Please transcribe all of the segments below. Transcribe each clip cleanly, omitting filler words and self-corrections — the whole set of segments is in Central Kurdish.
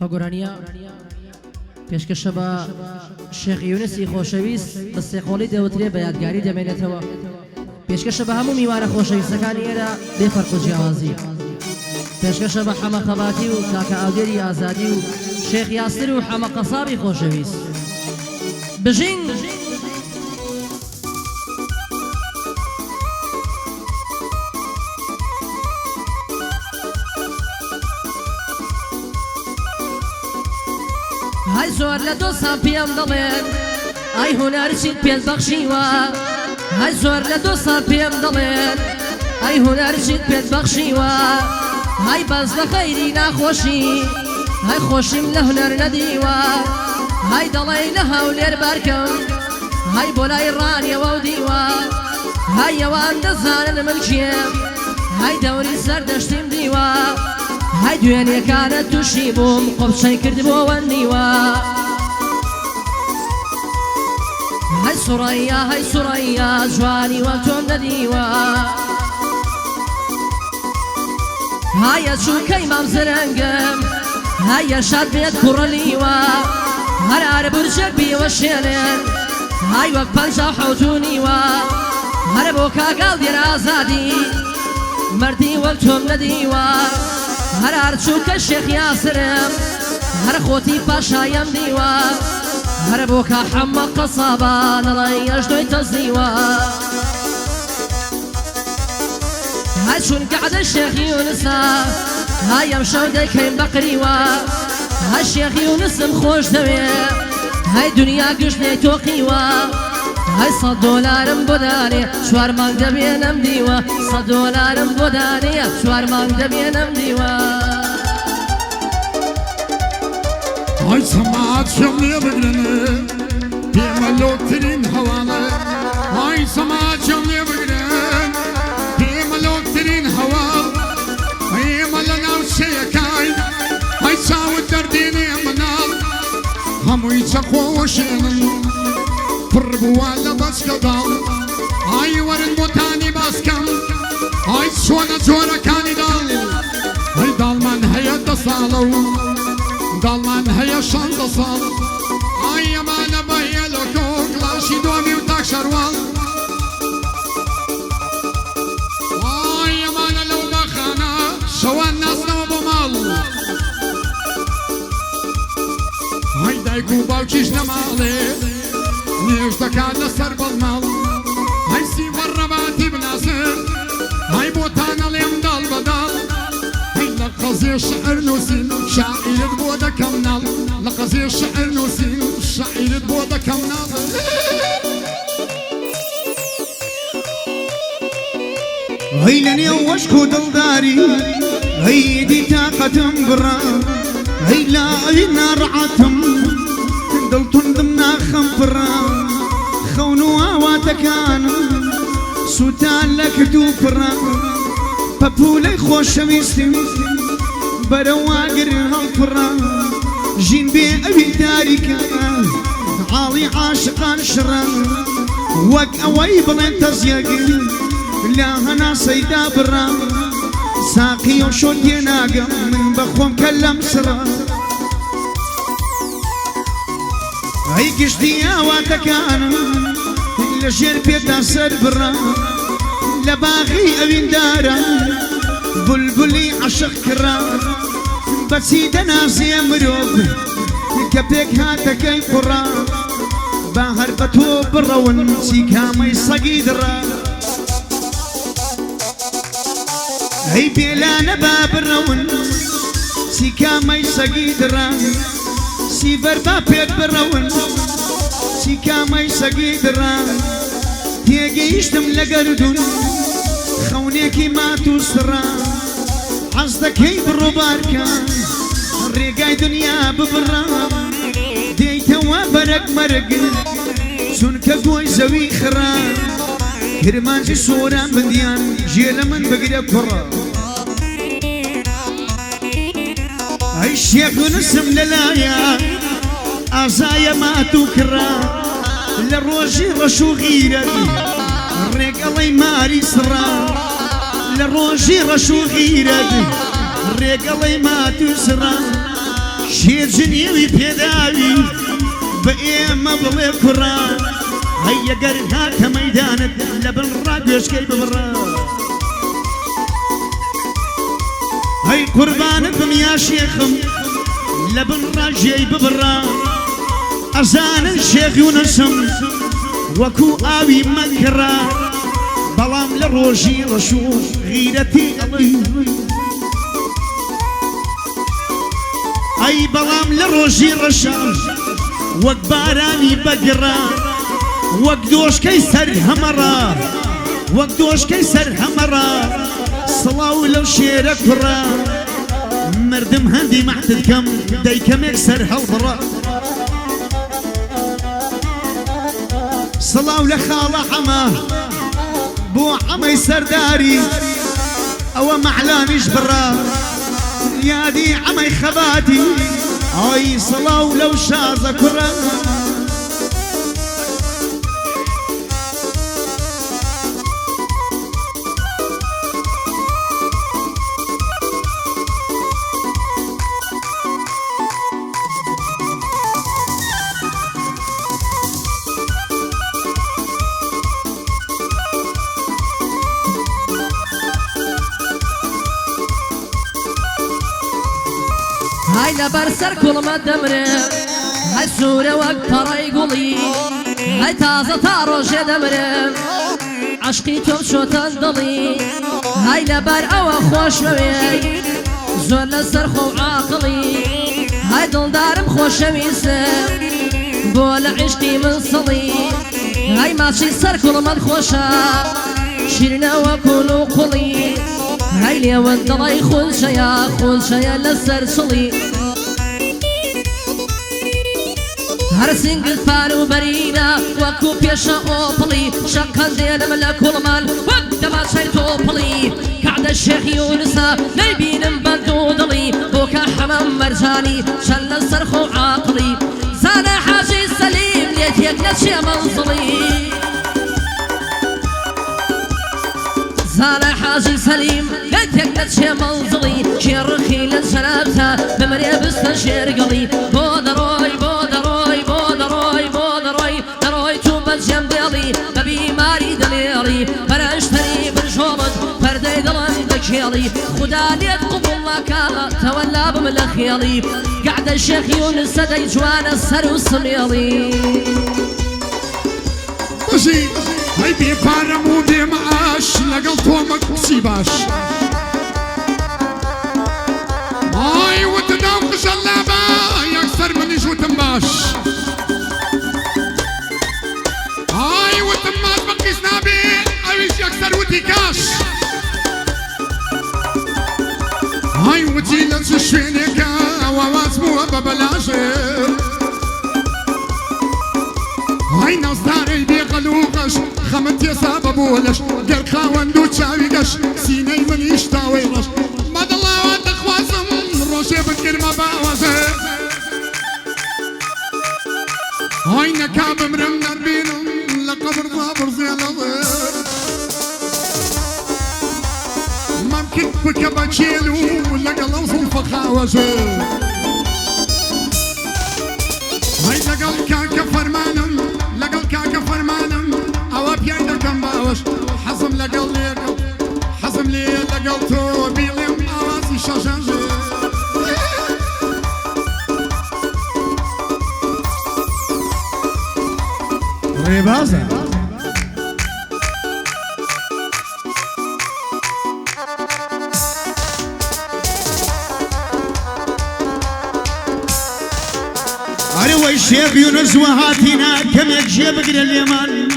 هەگۆرانیە پێشکەشە بە شێخ یونسی خۆشەویست بە سێقۆڵی دەوترێ بە یادگاری دەمێنێتەوە. پێشکەشە بە هەموو میوانە خۆشەویستەکانی ئێرە بێفەرق و جیاوازی. پێشکەشە بە حەمە خەباتی و کاکە ئاودێری ئازادی و شێخ یاسر و حەمە قەسابی خۆشەویست. بژین هاي زۆر لە دۆستان پێم دەڵێن ئای هونەرچیت پێت بەخشیوە. هاي زۆر لە دۆستان پێم دەڵێن ئای هونەرچیت پێت بەخشیوە. هاي بەس لە خەیری ناخۆشی هاي خۆشیم لە هونەر نەدیوە. هاي دەڵێ لە هەولێر بەرکەم هاي بۆ لای ڕانیەوە و دیوە. هاي ئەوان دەزانن من کێم هاي دەوری سەر دەشتیم دیوە. هاي دوێنێکانە تووشی بووم قۆپچەی کردبۆوە نیوە. هاي سوڕەیە هاي سوڕەیە جوانی وە تۆم نەدیوە. هایە چووکەی مام زرەنگم هایە شاد بێت کوڕەلیوە. هەرارە برجێک بیوە شێنێن هاي وەک پەنجا حەوتونیوە. هەرە بۆ کاگاڵ دێر ئازادی مردی وەک تۆم نەدیوە. هەرار چووکە شێخ یاسرم هەر خۆتی پاشایم دیوە. هەرە بۆ کا حەمە قەسابە نەڵێ ئەژدۆی تەزیوە. هاي چونکە عەدە شێخی یونسە هاي ئەم شەو دەیکەین بەقریوە. هاي شێخی یونسم خۆش دەوێ هاي دنیا گشتنەی تۆقیوە. هاي $100 بۆ دانێ 4 مانگ دەبێنم دیوە. $100 بۆ دانێ 4 مانگ دەبێنم دیوە. هاي سەماعەت شەم لێ بگرنێ پێمە لۆکترین هەواڵە. هاي سەماعەت شەم لێ بگرن پێمە لۆکترین هەواڵ. ئێمە لە ناو شەیەکاین هاي چاوت دەردێنێ مناڵ. هەمووی چەقۆوە شێنن پڕ بووە لە بەچکەداڵ. هاي وەرن بۆتانی باسکەم هاي چۆنە جۆرەکانی داڵ. هاي داڵمان هەیە 10 ساڵە و داڵمان هەیە 16 ساڵ. ئای ئەمانە بەهێ لە کۆکڵاشی دۆمی و تاک شەروان. ئای ئەمانە لەو بەخانە شەوان ناسنەوە بۆ ماڵ. ئای دایک و باوکیش نەماڵێ نێژ دەکات لەسەر بەڵماڵ. ئای سیڤەر ڕەباتی بناسن ئای بۆتانەڵێم داڵ بەداڵ. لقضي شعر نوسين شاعر بودا كمنال. لقضي شعر نوسين شاعر بودا كمنال. هيلني وشكو دلداري هيدي طاقتم برا هيلا نار عتم دلتن ضمنا خمبرا خونوا واتكان سوتان لك دوبرا بابولي خوشويستم برواقر هالفرا جين بي أبي تاريكا عالي عاشقان شرا وك أوي بلين تزيق لا هنا سيدا برا ساقي وشون يناقا من بخوم كلم سرا. هاي قشتي واتكان لجير بيتا سر برا لباغي أبين دارا بلبلي عشق كرا. بسيد ناسي مروب كبيك هاتكي قرا باهر بتو برون سيكامي صقيد را. هي بيلانا باب الرون سيكامي صقيد را. سيفر بابيت برون سيكامي صقيد را. تيجيشتم لقردون خونيكي ما تسرى عصدك هي بالرباركا الرقاي دنيا ببرا. ديتوا برق مرق سنك قوي زوي خرا كرمانجي صورة مديان جيل من بقرب كرا. هاي الشيخ نسم للايا عزايا ما تكرا للروجي رشو غيرك الرق الله ماري سرا. للروجي رشو غيرك الرق الله ما تسرا شێرجنیێوی پێداوی بە ئێمە بڵێ کوڕا هەیە گەرها کە مەیدانت لە بنڕا گوێشکەی ببڕا هەی قوربانت بم یا شێخم لە بنڕا ژێی ببڕا ئەزانن شێخی و نەسم وەکو ئاوی مەکڕا بەڵام لە ڕۆژی ڕەش و غیرەتی ئەڵی ئەی بەڵام لە ڕۆژی ڕەشە وەک بارانی بەگڕا وەک دۆشکەی سەر هەمەڕا وەک دۆشکەی سەر هەمەڕا سڵاو لەو شێرە کوڕا مردم هەندی مەحتکەم دەیکەمێک سەر هەڵبڕا سڵاو لە خاڵە حەمە بۆ حەمەی سەرداری ئەوە مەحلانیش بڕا یادی عمەی خەباتی ئای سڵاو لەو شازە کوڕە هاي لبرسر كل ما دمره هاي سورة وقت يقولي هاي تازة تاروش دمره عشقي تو شو تندلي هاي لبر او خوش موي زور لسر خو عاقلي هاي دل دارم خوش ميسه بول عشقي من صلي هاي ماشي سر كل ما خوشا شيرنا وكلو قلي هاي لي وندلي خون شيا لسر صلي هر سنگت پارو برینا وکو پیش اوپلی شکن دینم لکل مال وقت ما شیطو پلی کعد الشیخ یونسا نبینم بدو دلی بوکا حمام مرجانی شل سرخو عاقلی زان حاجی سلیم لیت یک نشی منزلی زان حاجی سلیم لیت یک نشی منزلی شیرخی لنشرابتا بمری بستن شیرگلی بودروی جمدلي ببي ماري دليري فراشتري برجولد فردي دلن دكيلي خدا ليت قبل لك تولى بملخيلي قعد الشيخ يونس سدي جوان السر والسميلي بشي هاي بيفارمو بمعاش لقل تومك سيباش هاي وتدام بشلابا يكسر من يشو تنباش يكسر وديكاش هاي وتيلة الشوينيكا وواسمو ببلاشر هاي ناس داري بيقلوقش خمت يسا ببولش قرقا وندو تشاويقش سيني من يشتاويرش مد الله واتخواسم روشي بكرمة باوزر هاي نكاب مرم نربينم لقبر ضابر زي الأضر ممكن بكباتشيلو لقل اوصل فخاوزه هاي لقل كاكا فرمانم لقل كاكا فرمانم او بيانا كم باوش حزم لقل ليقل حزم لي لقل تو بيلم اواسي شاشانجه ريبازا أروى الشيخ يونس وهاتينا كم يكشي بقر اليمن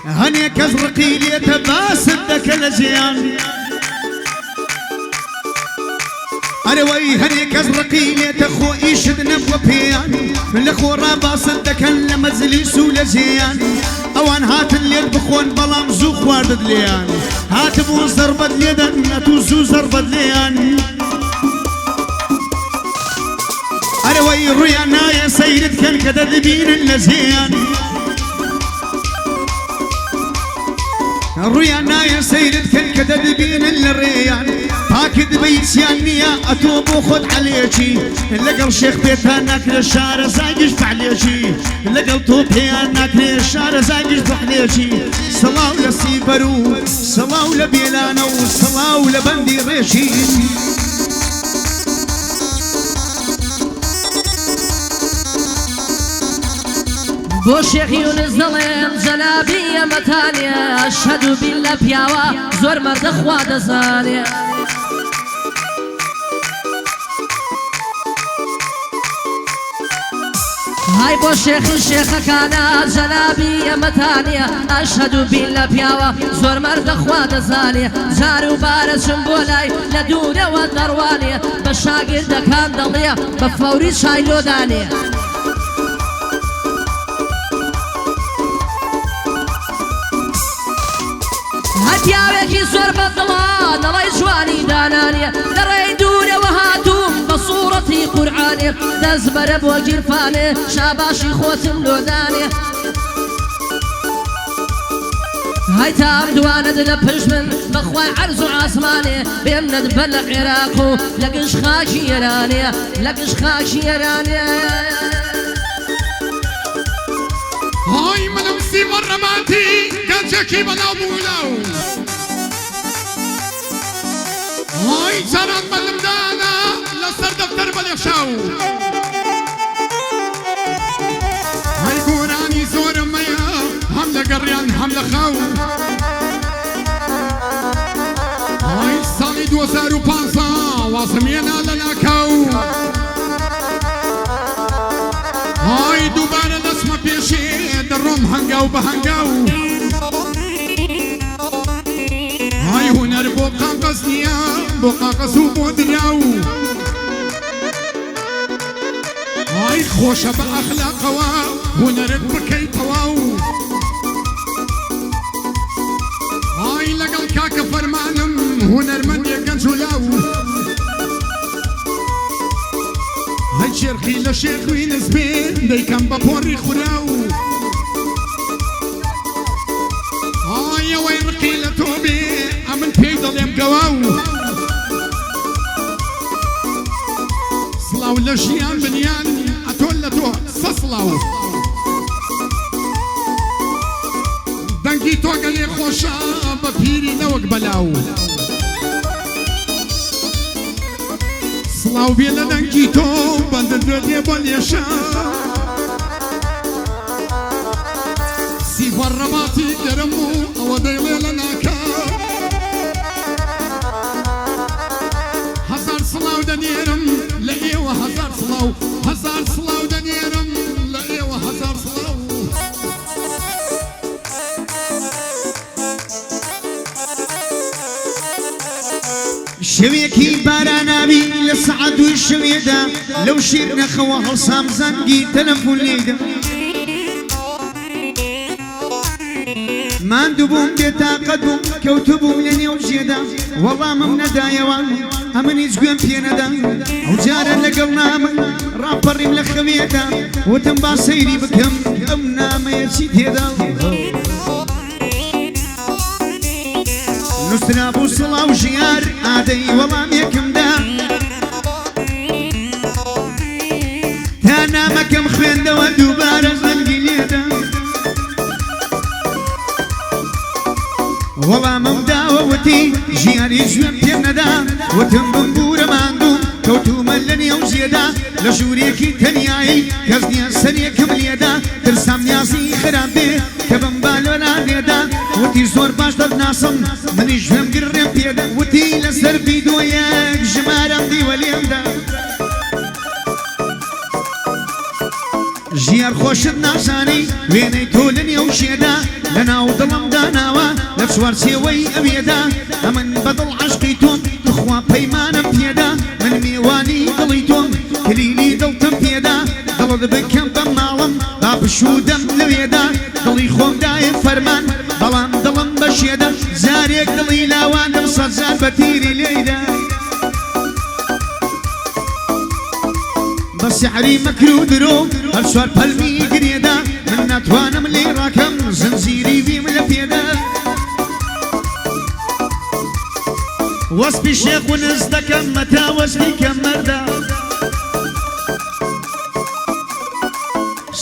هني كزرقي لي تباس الدك الزيان أروى هني كزرقي لي تخو يشد نبوة بيان من الأخو راباس الدك لمزلي سول زيان أوان هات اللي بخون بلام زوخ واردد ليان هات بو زربد ليدن نتوزو زربد ليان أروي ريانا يا سيد كان كذبين اللزيان ريانا يا سيد كان كذبين الريان باكد دبيتيان نيا أتوب وخد عليكي لقل شيخ بيتها ناكل الشارع زايقش فعليكي لقل طوبيان ناكل الشارع زايقش فعليكي صلاة لسيبرو صلاة لبيلانا وصلاة لبندي ريشي بۆ شێخ یونس دەڵێم جەلابیە مەتانێ ئەشهەد و بیللە پیاوە زۆر مەردە خوا دەزانێ های بۆ شێخی شێخەکانە جەلابیە مەتانێ ئەشهەد و بیللە پیاوە زۆر مەردە خوا دەزانێ جار و بارەچم بۆ لای لە دوورەوە دەڕوانێ بە شاگردەکان دەڵێ بە فەوری چای لۆدانێ پیاوێکی زۆر بەدڵە دەڵێ جوانی دانانێ لەڕێی دوورەوە هاتووم بە سوورەتی قورعانێ دەست بەرە بۆ گیرفانێ شاباشی خۆتم لۆدانێ های تام دوانت لە پشت من بەخوای عەرز و عاسمانێ بێم نەدبە لە عێراق و لە گشت خاکی ئێرانێ لە گشت خاکی ئێرانێ های منم سیمە ڕەماتی گەنجێکی بەناو بوولاو های چاران بەلمدانە لەسەر دەفتەر بەلێفشاو های گۆرانی زۆرم مەیە هەم لە گەڕیان هەم لە خەو های ساڵی 2015 وازمێنا لە ناکەو های دووبارە دەچمە پێشێ دەڕۆم هەنگاو بە هەنگاو های هونەر بۆ قاقەز نییە بۆ قاقەز و بۆ دراو های خۆشە بە ئەخلاقەوە هونەرت بکەی تەواو های لەگەڵ کاکە فەرمانم هونەرمەندێ گەنج و لاو های چێرخی لە شێخوی نزبێن دەیکەم بە پۆڕی خوراو های ئەوەی ڕقی لە تۆ بێ ئەمن پێی دەڵێم گەواو سڵاو لە ژیان بنیان ئەتۆ لە تۆ سە سڵاو دەنگی تۆ گەلێ خۆشە بە پیری نەوەک بەلاو سڵاو بێ لە دەنگی تۆ بەندت دێ بۆ لێشە سیفەر ڕەماتی گەرم و ئەوە دەیڵێ لە ناکە هەزار سڵاو دەنێرم لە ئێوە هەزار سڵاو هەزار سڵاو دەنێرم لە ئێوە هەزار سڵاو شوێکی باراناوی لە سەعات دوی شەوێدا لەو شیر نەخەوە هەڵسام زەنگی تەلەفۆن لێدا ماندوو بووم بێتاقەت بووم کەوتو بووم لە نێو ژێدا وەڵامم نەدایەوە ئەمن هیچ گوێم پێ نەدا ئەو جارە لەگەڵ نامن ڕاپەڕیم لە خەوێدا وتم با سەیری بکەم ئەم نامەیە چی تێدا نووسرا بوو سڵاو ژیار ئادەی وەڵام یەکەمدا تا نامەکەم خوێندەوە دووبارە زەنگی لێدا وەڵامم داوە وتی ژیاری ژوێم پێ نەدا وتم بمبورە ماندوو کەوتومە لە نێو ژێدا لە ژوورێکی تەنیایی کەس نییە سەرێکم لێدا ترسام نیازی خراپ بێ کە بمبالۆرا لێدا وتی زۆر باش دەناسم منی ژوێم گڕێم پێدا وتی لەسەر ڤیدۆیەک ژمارەم دیوە لێمدا ژیار خۆشت ناسانی وێنەی تۆ لە نێو شێدا لە ناو دڵم داناوە لە چوارچێوەی ئەوێدا ئەمن بەدڵ عەشقی تۆم بخوا پەیمانم پێدا من میوانی دڵی تۆم کلیلی دڵتم پێدا دڵت بکەم بە ماڵم با بشودەم لەوێدا دڵی خۆم دایە فەرمان بەڵام دڵم بە شێدا زارێک دڵی لاوانم سەد زار بە تیری لێیدا بەسیحری مەکر و درۆ هەر چوار پەلمی گرێدا من ناتوانم لێ ڕاکەم زنجیری ویم لە پێدا وەسپی شێخ و نز دەکەم مەتا وەسپی کەم مەردە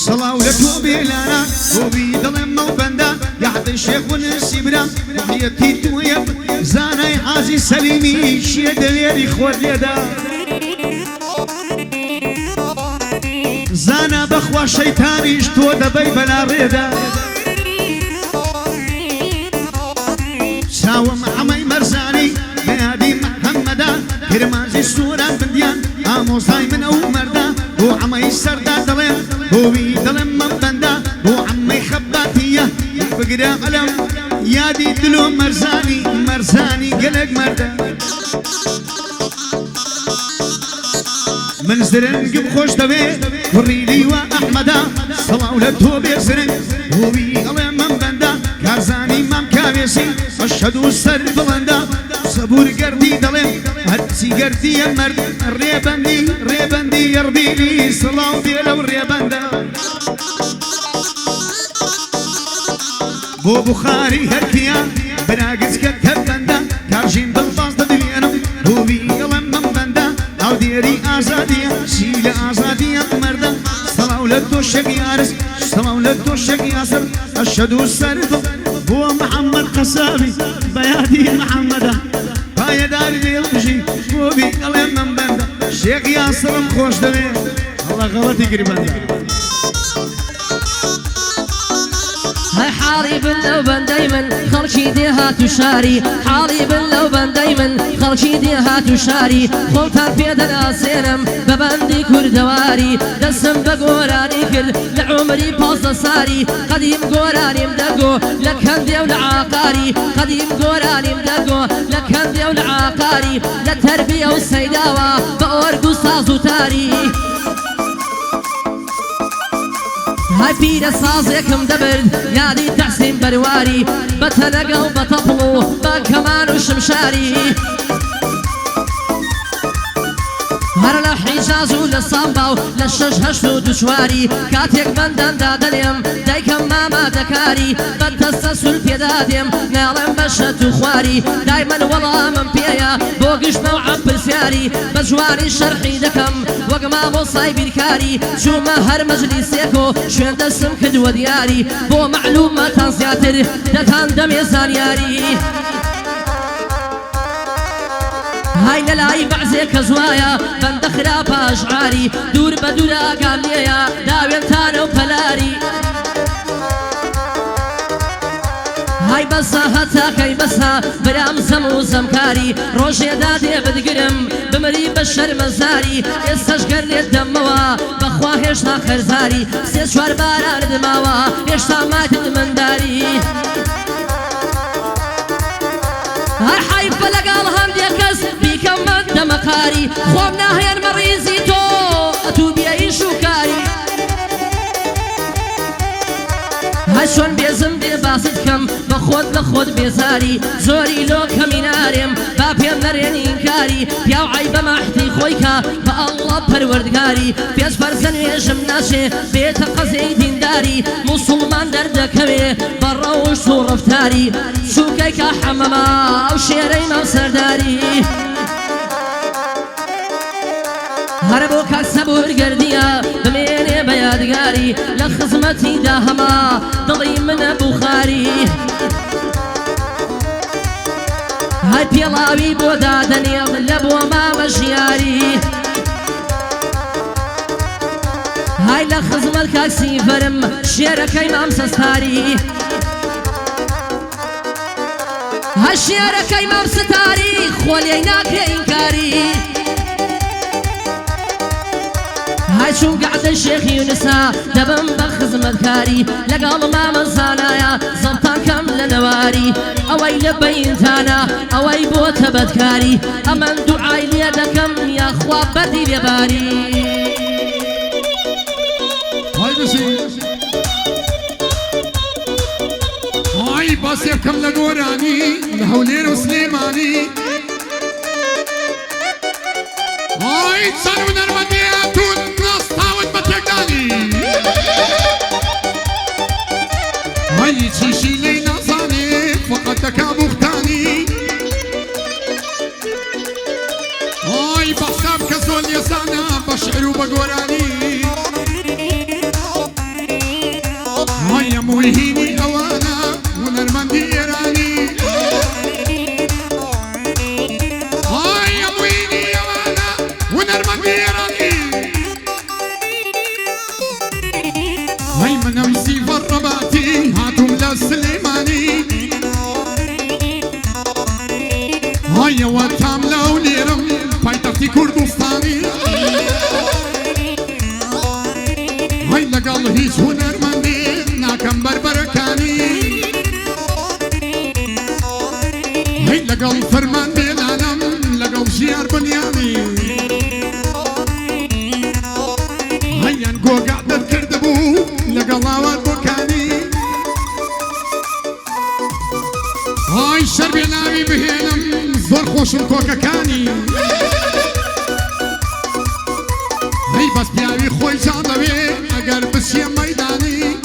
سڵاو لە تۆ بێلانە بۆبی دڵێم مەو بەندە یاحدە شێخ و نسی برا ڕێتی تویە زانای حاجی سەلیمی شیە دەوێری خۆت لێدا زانا بەخوا شەیتانیش تۆ دەبەی بەلا ڕێدا چاوم عەمەی مەرزانی بەیادی محەممەدا کرمانجی سووران بندیان ئامۆزای من ئەو مەردا بۆ عەمەی سەردا دەڵێم بۆوی دڵێم مەم بەندا بۆ عەمەی خەباتیە بگرە ئەلەم یادی دلۆ مەرزانی مەرزانی گەلێک مەردە من زرنگم خۆش دەوێ کوڕی لیوە ئەحمەدا سەڵاو لە تۆ بێ زرنگ بۆوی ئەڵێ مەم بەندا کارزانی مام کاوێسی ئەشهەد و سەر بڵەندا سەبور گەردی دەڵێم هەرچی گەردیە مەرد ڕێبەندی ڕێبەندی یەڕبیلی سڵاو بێ لەو ڕێبەندە بۆ بوخاری هەرکیان براگزکە تەربەندە کارژین دڵباز دەدوێنم بۆوی ئەڵێم مەم بەندا ئەو دیێری ئازادیە چی لە ئازادیە مەردە سەڵاو لە تۆ شەقی ئارس سەڵاو لە تۆ شەقی ئاسر ئەشهەد و سەر بۆ محەممەد قەسابی بەیادی محەممەدا پایەداری لێڵژی بۆبی ئەڵێم مەم بەندە شێخ یاسرم خۆش دەوێ ئەڵە غەڵەتی گریبەندە هاي حالي بلو بندي من خلشي ديها تشاري حالي بلو بندي من خلشي ديها تشاري خلطان بيدنا سينم ببندي كردواري دسم بقوراني كل لعمري باص ساري قديم قوراني مدقو لكن ديو لعاقاري قديم قوراني مدقو لكن ديو لعاقاري لتربية والسيداوة بأورقو سازو تاري هاي بيرة سازيكم دبرد يادي تحسين برواري بتنقل بطبلو بكمان وشمشاري هر لحجاز وللصامباو للشج هشتو دشواري كاتيك بندن دادليم دايكم ماما دكاري بتسسل بيداديم نالم بشت خواري دايما والله من بيا بوقش موعب بالسياري بجواري شرحي دكم وقما بوصاي بالكاري شو ما هر مجلسيكو شوين دسم كدو دياري بو معلومات زياتر دتان دم يزانياري هاي للاي بعزيك زوايا بند خراب اشعاري دور بدورا قال ليا داوين تانو بلاري هاي بسا هتا كي بسا برام زمو زمكاري روجي دادي بدقرم بمري بشر مزاري يستشقر لي الدموا بخوا هشتا خرزاري سيس شوار باران دماوا هشتا ماتد من داري هاي حي فلقال هندي كس بيكم دمقاري خومنا هين مريزي تو اتوبي اي شوكاري هشون بيزم دي باسدكم بخود لخود بيزاري زوري لو كميناريم بابيم نرين انكاري بياو عيب محتي خويكا بالله پروردگاري بيز فرزن يجم ناشي بيت قزي دينداري مسلمان دردكوي براوش سو رفتاري شوكيكا حمما او شيري مو سرداري هربو كاك سبور قرديا بميني بيادقاري لخزمتي داهما ضلي من بخاري هاي بيلاوي بودادني لبو ما مشياري هاي لخزمت كاك سيفرم شيركي مام سستاري هاي شيركي مام ستاري خولي ناكي انكاري هاي شو قعد الشيخ يونسا دبم بخزمت كاري لقال ما منزانايا زبطان كامل نواري اوي لبين تانا اوي بوت بدكاري امن دعاي ليدكم يا اخوة بدي بباري هاي بسي هاي باسيكم لقوراني لهولين وسليماني هاي تصنو نرمدياتون هاي تشيشي لي نظاني فقط تكابوختاني هاي بحساب كسول يسانا بشعر وبقوراني هاي يا موهيني أوانا ونرمندي إيراني هاي يا موهيني أوانا ونرمندي إيراني هاي منوسي فرباتي هاتم لسليماني هاي واتام لونيرم بايتختي كردستاني هاي لقال هيج هنرمندي ناكم بربركاني هاي لقال فرمان بالعالم لقال شيار بنياني هاي انقو قعدت كردبو لقال آوات بوكاني هاي شربي ناوي بهينم زور خوشم كوكاكاني هاي بس بياوي خوي جاندوي اگر بسي ميداني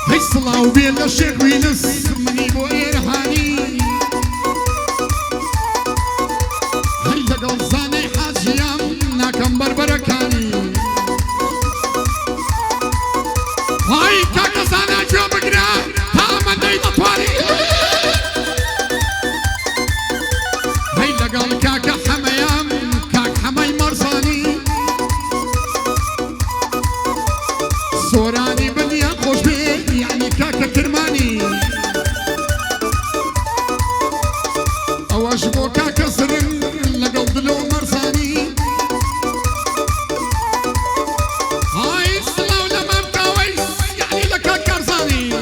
هاي صلاو بيلا شيخ وينس مني بو إيرهاني هاي لقل زاني حاجيام ناكم بربركاني هاي كاكا زانا جو بقرا تامن دي نطواني هاي لقل كاكا حميام كاك حمي مرزاني سوراني بنيا خوش بي يعني كاكا كرماني اواش بو كاكا سرن لقل دلو مرزاني هاي صلاو لمام كاويس يعني لكا كرزاني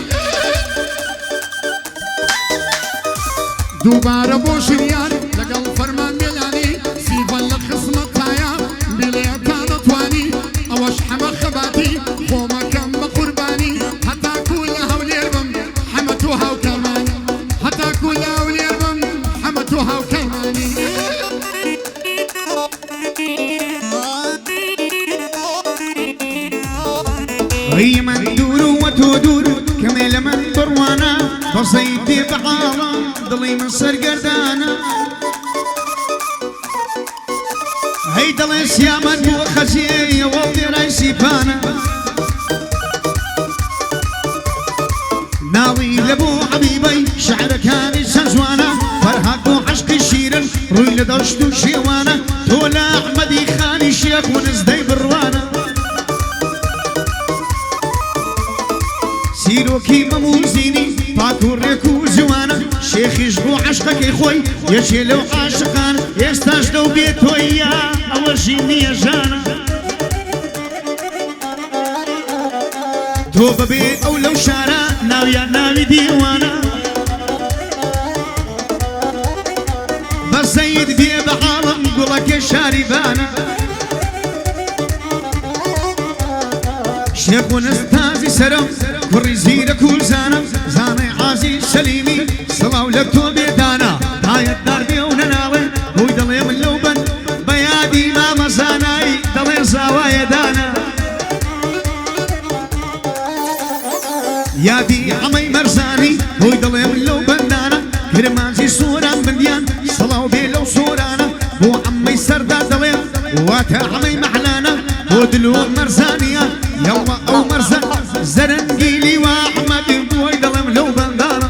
دوباره بو شريان لقل فرمان ميلاني سيفا لخصمت تايا بليتا نطواني اواش حما خباتي خوما كم بقرباني حتى كلها وليربم حمتوها وكرماني حتى كلها وليربم حمتوها وكرماني هي من دور وتدور كمل من بروانا بصيدي بعارة ضلي من سرقردانا هي ضلي سيامن وخزي وولي رئيسي بانا ناوي لبو حبيبي شعر كان سنزوانا فرهاك وعشق الشيرن روي لدرشتو شيوانا تولا احمدي خاني شيخ ونزدي بروانا سيروكي مموزيني باكو ريكو زوانا شيخ يشبو عشقك يخوي يشيلو عاشقان يستاجدو بيتو اياه اوجيني يا جانا توبة بي او لو شارع ناوي ناوي ديوانا بس زيد بي بعالم قولك شاربانا شيخ ونستازي سرم كوري زيرك وزانا زاني عازي سليمي صلاو لكتو بيدانا هاي الدار بيونا ناوي هوي دلي من لوبن بيادي ما مزاناي دلي زاوايا دانا يادي عمي مرزاني هوي دلي من لوبن دانا كرمانزي صوران بنديان صلاو بيلو صورانا بو عمي سردا دلي واتا عمي محلانا هو دلو مرزانيا يلا او مرزان زرنقيلي واحمد بوي دلم لو بندانا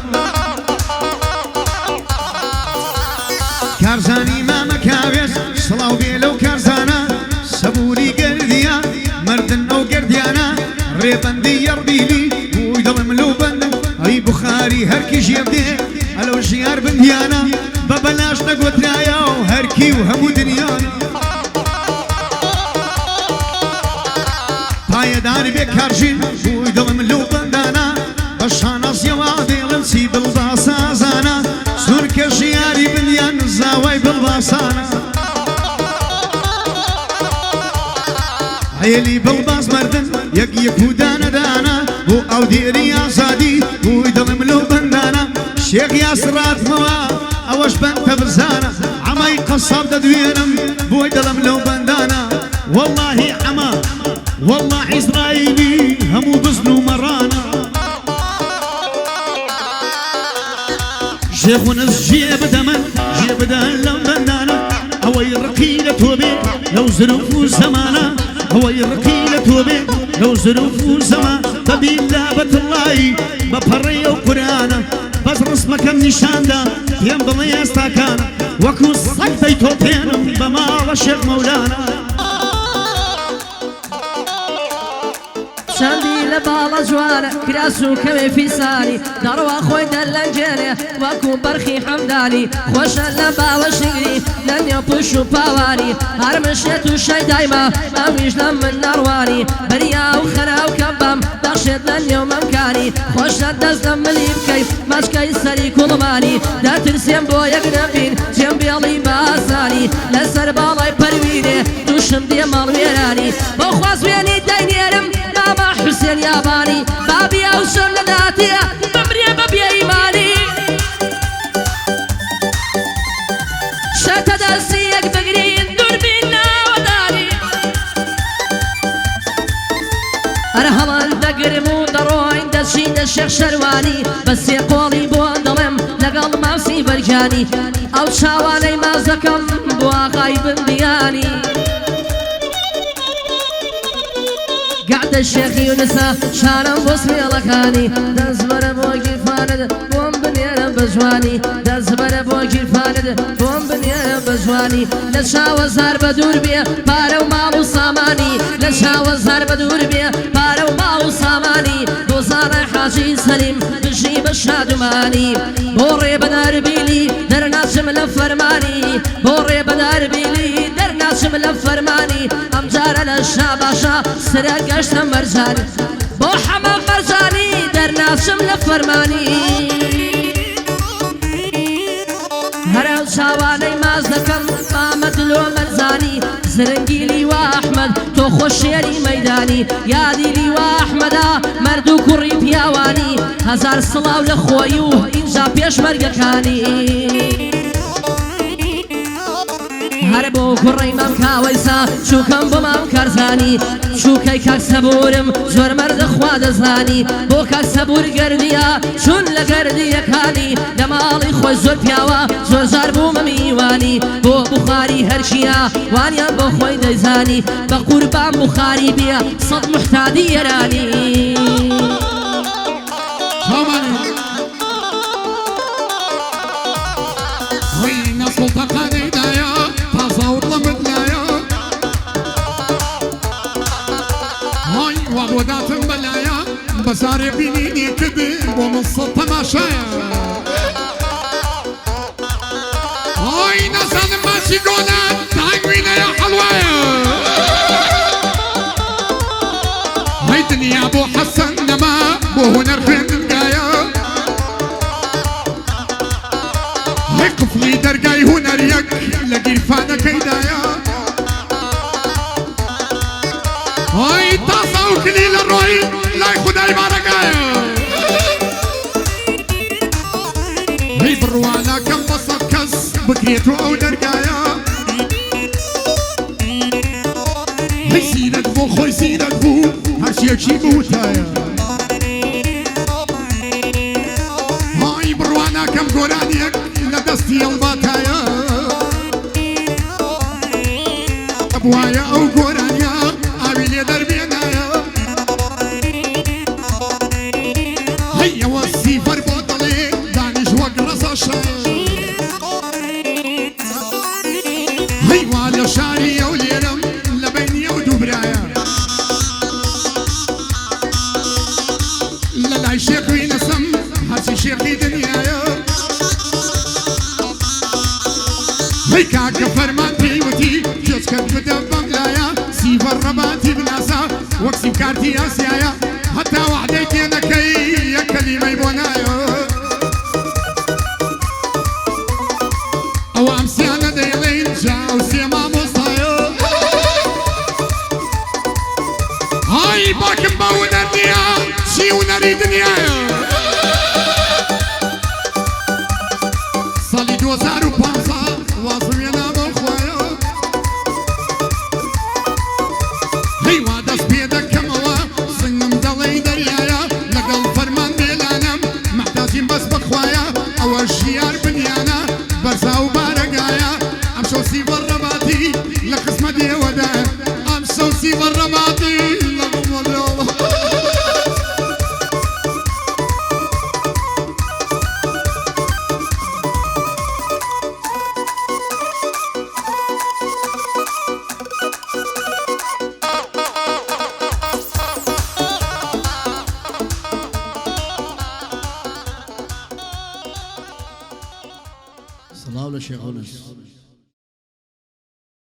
كارزاني ما مكاويس صلاو بيلو كارزانا سبوري قرديا مردن او قرديانا ريبندي يربيلي بوي دلم لو بند اي بخاري هركي جيبدي الو جيار بنديانا ببلاش نقوتنايا هركي وهمو دنيانا داري بكارجين بوي دلم لو بندانا بشانا زيوادي لنسي بالباسا زانا سورك جياري بنيان زاوي بالباسانا عيلي بالباس مردن يك ودانا دانا بو او ديري ازادي بوي دلم لو بندانا شيخ ياسرات موا اوش بنت برزانا عماي قصاب ددوينم بوي دلم لو بندانا والله عما والله إسرائيلي همو بزنو مرانا شيخ ونس جيب دمن جيب دهن لو لو ظروف وزمانة هو يرقي لتوبه لو ظروف وزمان طبيب لابة الله ببرية وقرآن بس رسمك النشان دا يم بلي استاكان وكو صك بيتوتين بما الشيخ مولانا شاندي لباڵە جوانە کراس و کەوێ فیسانی دەڕوا خۆی دەرلەنجێنێ وەکو بەرخی حەمدانی خۆشە لە باوە شنگری لە نێو پوش و پاوانی هەر مشێت و شەی دایما ئەویش لە من نەڕوانی بەریا و خەراو کەمبەم دەخشێت لە نێو مەمکانی خۆشە دەست لە ملی بکەیت مەچکەی سەری کوڵمانی دەترسێم بۆ یەک نەبین جێم بێڵی باسانی لەسەر باڵای پەروینێ دووشم دێ ماڵوێرانی بۆ خوازوێنی دەینێرم ماما حسين ياباني بابي اوصل لذاتي بمري ببي ايماني شتا داسيك بقرين دور بينا وداري ارهلان دقرمو دروين دشين الشيخ شرواني بس يقولي بو ظلم لقل ماسي برجاني او شاواني ما زكم بو غايب دياني قعد الشيخ يونسا شارم بوسمي لكاني دزبر بوكي فاند بوم بنيانا بجواني دزبر بوكي فاند بوم بنيانا بجواني لشا وزار بدور بيه بارو مالو ساماني لشا وزار بدور بيه بارو مالو ساماني دوزار حاجي سليم بجي بشادماني بوري بدار بيلي درناشم لفرماني بوري بدار بيلي درناشم لفرماني امجار للشاباشا سرق اشتم مرجاني بو حمام مرجاني درناشم لفرماني هراو شاواني مازدكم قامت لو مرزاني زرنجيلي واحمد تو خوشيري ميداني يادي لي واحمدا مردو كوري بياواني هزار صلاو لخويو انجا بيش مرقكاني هربو كوري مام كاويسا شو كم بمام كارزاني شو كي كاك سبورم زور مرد خواد زاني بو كاك سبور قرديا شون لقرديا كاني دمالي خوي زور بياوا زور زار بو مميواني بو بخاري هرشيا وانيا بو خوي ديزاني بقربان بخاري بيا صد محتادي يراني وين سلطة دايا تصور لمدنايا هاي وغودات بلايا بساري بينيني كذب ومصة تماشايا هاي نسان ماشي قولا تاقوينا يا حلوايا هاي دنيا بو حسن نما بو هنر خين دقايا قفلي درقاي هنريك لقرفانا كيدايا هاي طاسة وكليل الروي لا يخداي بارقايا هاي بروانا كم بصكس بكريتو او درقايا هاي سيدك بو خوي سيدك بو هرشيك شي بوتايا هاي بروانا كم قرانيك لدستي الباتايا ابوايا او قرانيا عبيلي دربينايا هيا والسيفر بطلي دانش وقرص الشاي هي والا شاري وليرم لبيني ودبرايا للاي شيخ وينسم هاتي شيخي دنيايا هيكا كفرمان بيوتي جوزكت بدبم لايا سيفر رباتي بناسا وكسي كارتي اسيايا حتى وحدك انا كي يا كلمة يبونايا او امسيانا ديلين جاو سيما مصايا هاي باكم باونا الدنيا شيونا ريد دنيايا صالي 2015 واصلنا بخوايا هي وادس بيدك كموا سنم دلي دريايا لقل فرمان بيلانم محتاجين بس بخوايا اول شيار بنيانا برزا وبارقايا امشو سيفر رباتي لقسمة دي الرباطي لكم اليوم صلاة ولا شيخ ونس